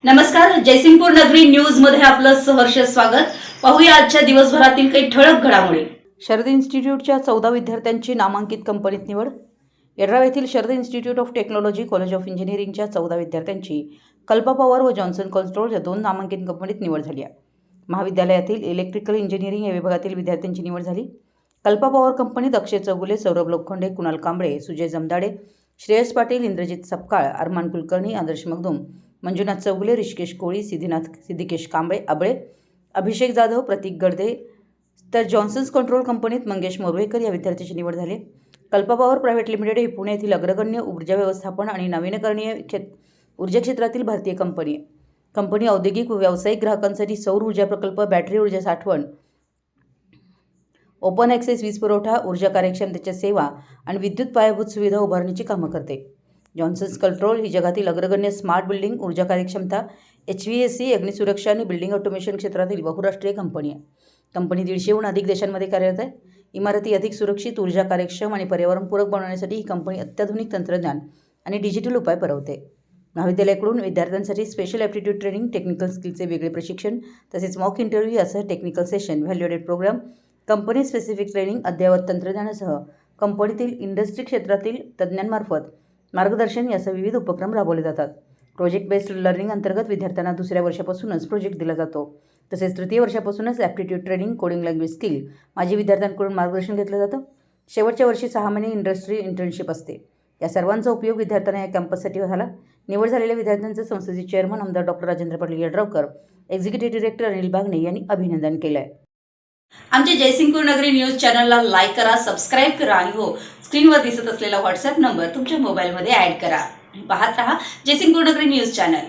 नमस्कार, जयसिंगपूर नगरी न्यूज मध्ये आपलं सहर्ष स्वागत। पाहूया आजच्या दिवसभरातील काही ठळक घडामोडी। शरद इन्स्टिट्यूटच्या 14 विद्यार्थ्यांची नामांकित कंपनीत निवड। येड्राव येथील Sharad institute of technology college of इंजिनिअरिंगच्या 14 विद्यार्थ्यांची कल्पा पॉवर व जॉन्सन कंट्रोल या 2 नामांकित कंपनीत निवड झाली आहे। महाविद्यालयातील इलेक्ट्रिकल इंजिनिअरिंग या विभागातील विद्यार्थ्यांची निवड झाली। कल्पा पॉवर कंपनीत अक्षय चौगुले, सौरभ लोखंडे, कुणाल कांबळे, सुजय जमदाडे, श्रेयस पाटील, इंद्रजित सपकाळ, अरमान कुलकर्णी, आदर्श मगदूम, मंजुनाथ चौगुले, ऋषिकेश कोळी, सिद्धिकेश कांबळे अबळे, अभिषेक जाधव, प्रतीक गडदे, तर जॉन्सन्स कंट्रोल कंपनीत मंगेश मोरवेकर या विद्यार्थ्यांची निवड झाली। कल्पा पॉवर प्रायव्हेट लिमिटेड ही पुणे येथील अग्रगण्य ऊर्जा व्यवस्थापन आणि नवीनकरणीय ऊर्जा क्षेत्रातील भारतीय कंपनी आहे। कंपनी औद्योगिक व व्यावसायिक ग्राहकांसाठी सौर ऊर्जा प्रकल्प, बॅटरी ऊर्जा साठवण, ओपन ॲक्सेस वीज पुरवठा, ऊर्जा कार्यक्षमतेच्या सेवा आणि विद्युत पायाभूत सुविधा उभारणीची कामं करते। जॉन्सन्स कंट्रोल ही जगातील अग्रगण्य स्मार्ट बिल्डिंग, ऊर्जा कार्यक्षमता, HVAC, अग्निसुरक्षा आणि बिल्डिंग ऑटोमेशन क्षेत्रातील बहुराष्ट्रीय कंपनी आहे। कंपनी 150हून अधिक देशांमध्ये कार्यरत आहे। इमारती अधिक सुरक्षित, ऊर्जा कार्यक्षम आणि पर्यावरणपूरक बनवण्यासाठी ही कंपनी अत्याधुनिक तंत्रज्ञान आणि डिजिटल उपाय पुरवते। महाविद्यालयाकडून विद्यार्थ्यांसाठी स्पेशल ॲप्टिट्यूड ट्रेनिंग, टेक्निकल स्किलचे वेगळे प्रशिक्षण, तसेच मॉक इंटरव्ह्यू यासह technical session, value added programme, company specific training, अद्ययावत तंत्रज्ञानासह कंपनीतील इंडस्ट्री क्षेत्रातील तज्ज्ञांमार्फत मार्गदर्शन यासह विविध उपक्रम राबवले जातात। प्रोजेक्ट बेस्ड लर्निंग अंतर्गत विद्यार्थ्यांना दुसऱ्या वर्षापासूनच प्रोजेक्ट दिला जातो। तसेच तृतीय वर्षापासूनच aptitude training, coding language skill, माजी विद्यार्थ्यांकडून मार्गदर्शन घेतलं जातं। शेवटच्या वर्षी 6 महिने इंडस्ट्री इंटर्नशिप असते। या सर्वांचा उपयोग विद्यार्थ्यांना या कॅम्पससाठी झाला। निवड झालेल्या विद्यार्थ्यांचं संस्थेचे चेअरमन आमदार doctor Rajendra Patil Yadravkar, executive director Anil Bagne यांनी अभिनंदन केलं आहे। आमच्या जयसिंगपूर नगरी न्यूज चॅनलला लाईक करा, सबस्क्राईब करा आणि हो, स्क्रीनवर दिसत असलेला व्हॉट्सॲप नंबर तुमच्या मोबाईलमध्ये ॲड करा। पाहत रहा जयसिंगपूर नगरी न्यूज चॅनल।